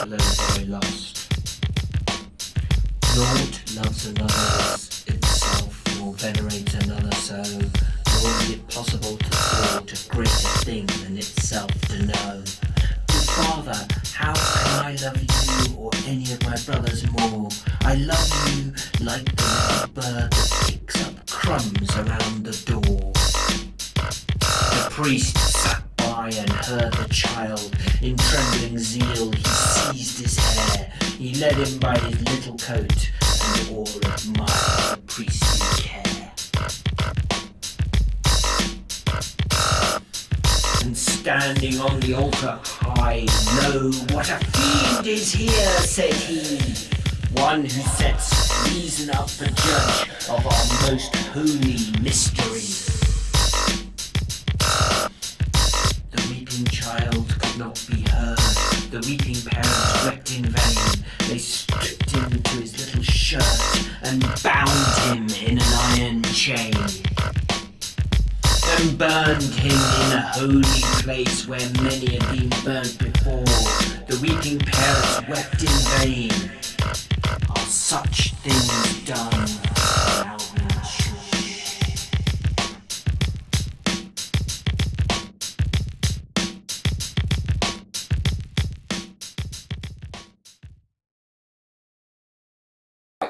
little boy lost. Naught loves another as itself, nor venerates another so, nor is it possible to thwart a greater thing than itself to know. Good Father, how can I love you or any of my brothers more? I love you like the little bird that picks up crumbs around the door. The priest sat by and heard the child. In trembling zeal he seized his hair. He led him by his little coat, and all admired the priestly care. And standing on the altar high, "Lo, what a fiend is here," said he, "one who sets reason up the judge of our most holy mystery." The weeping child could not be heard. The weeping parents wept in vain. They stripped him to his little shirt and bound him in an iron chain, and burned him in a holy place where many had been burnt before. The weeping parents wept in vain. Are such things done without mention?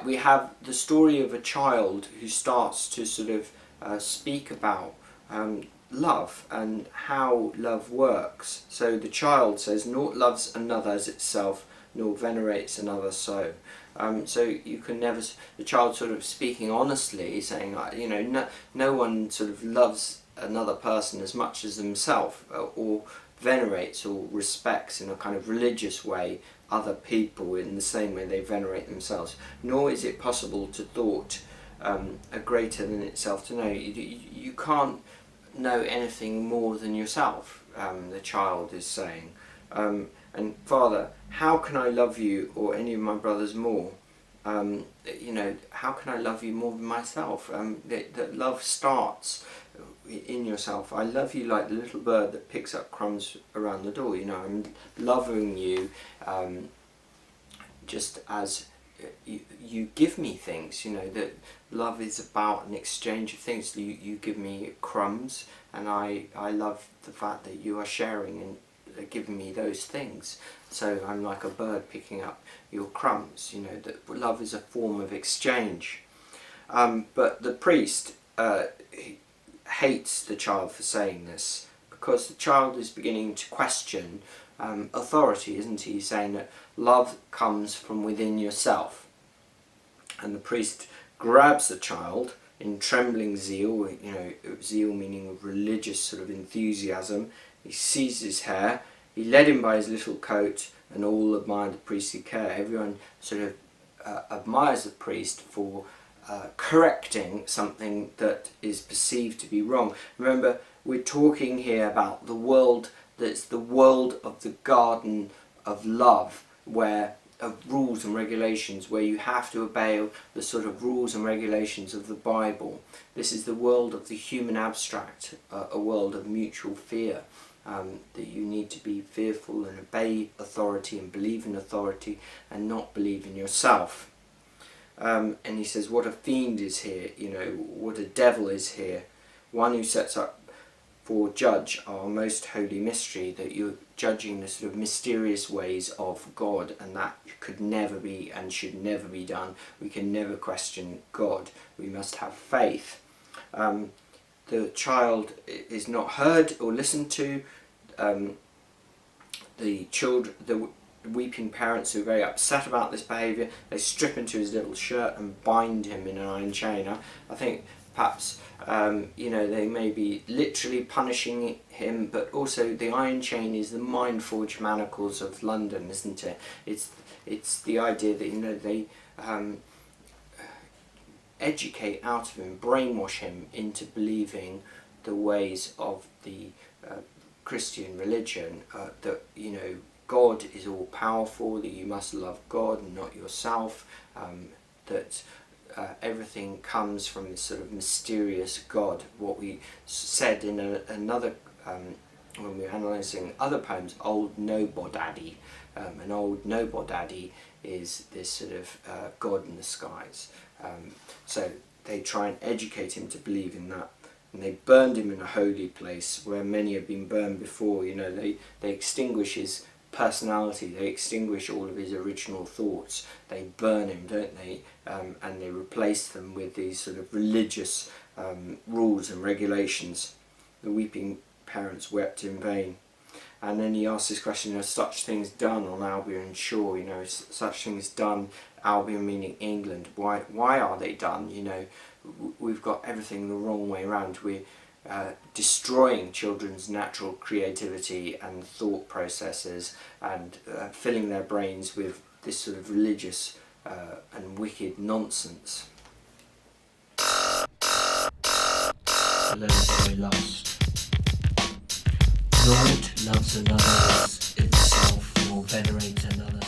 We have the story of a child who starts to sort of speak about love and how love works. So the child says, "Naught loves another as itself, nor venerates another so." So you can never, the child sort of speaking honestly, saying, you know, no one sort of loves another person as much as themselves, or venerates or respects in a kind of religious way other people in the same way they venerate themselves. Nor is it possible to thought a greater than itself to know. You can't know anything more than yourself, the child is saying. And Father, how can I love you or any of my brothers more? You know, how can I love you more than myself? That love starts in yourself. I love you like the little bird that picks up crumbs around the door. You know, I'm loving you just as you give me things. You know, that love is about an exchange of things. You give me crumbs, and I love the fact that you are sharing and giving me those things. So I'm like a bird picking up your crumbs. You know, that love is a form of exchange. But the priest hates the child for saying this, because the child is beginning to question authority, isn't he? He's saying that love comes from within yourself. And the priest grabs the child in trembling zeal, you know, zeal meaning religious sort of enthusiasm. He seized his hair, he led him by his little coat, and all admired the priestly care. Everyone sort of admires the priest for correcting something that is perceived to be wrong. Remember, we're talking here about the world that's the world of the garden of love, where of rules and regulations, where you have to obey the sort of rules and regulations of the Bible. This is the world of the human abstract, a world of mutual fear, that you need to be fearful and obey authority and believe in authority and not believe in yourself. And he says, what a fiend is here, you know, what a devil is here, one who sets up for judge our most holy mystery, that you're judging the sort of mysterious ways of God, and that could never be and should never be done. We can never question God. We must have faith. The child is not heard or listened to. The weeping parents, who are very upset about this behaviour, they strip into his little shirt and bind him in an iron chain. I think perhaps you know, they may be literally punishing him, but also the iron chain is the mind-forged manacles of London, isn't it? It's the idea that, you know, they educate out of him, brainwash him into believing the ways of the Christian religion, that, you know, God is all powerful, that you must love God and not yourself, that everything comes from this sort of mysterious God. What we said in another when we're analysing other poems, Old Nobodaddy. An Old Nobodaddy is this sort of God in the skies. So they try and educate him to believe in that. And they burned him in a holy place where many have been burned before. You know, they extinguish his personality, they extinguish all of his original thoughts, they burn him, don't they? And they replace them with these sort of religious rules and regulations. The weeping parents wept in vain. And then he asks this question, are such things done on Albion Shore? You know, such things done, Albion meaning England, why are they done? You know, we've got everything the wrong way around. We're destroying children's natural creativity and thought processes, and filling their brains with this sort of religious and wicked nonsense. The little boy lost. Naught loves another as itself, nor venerates another.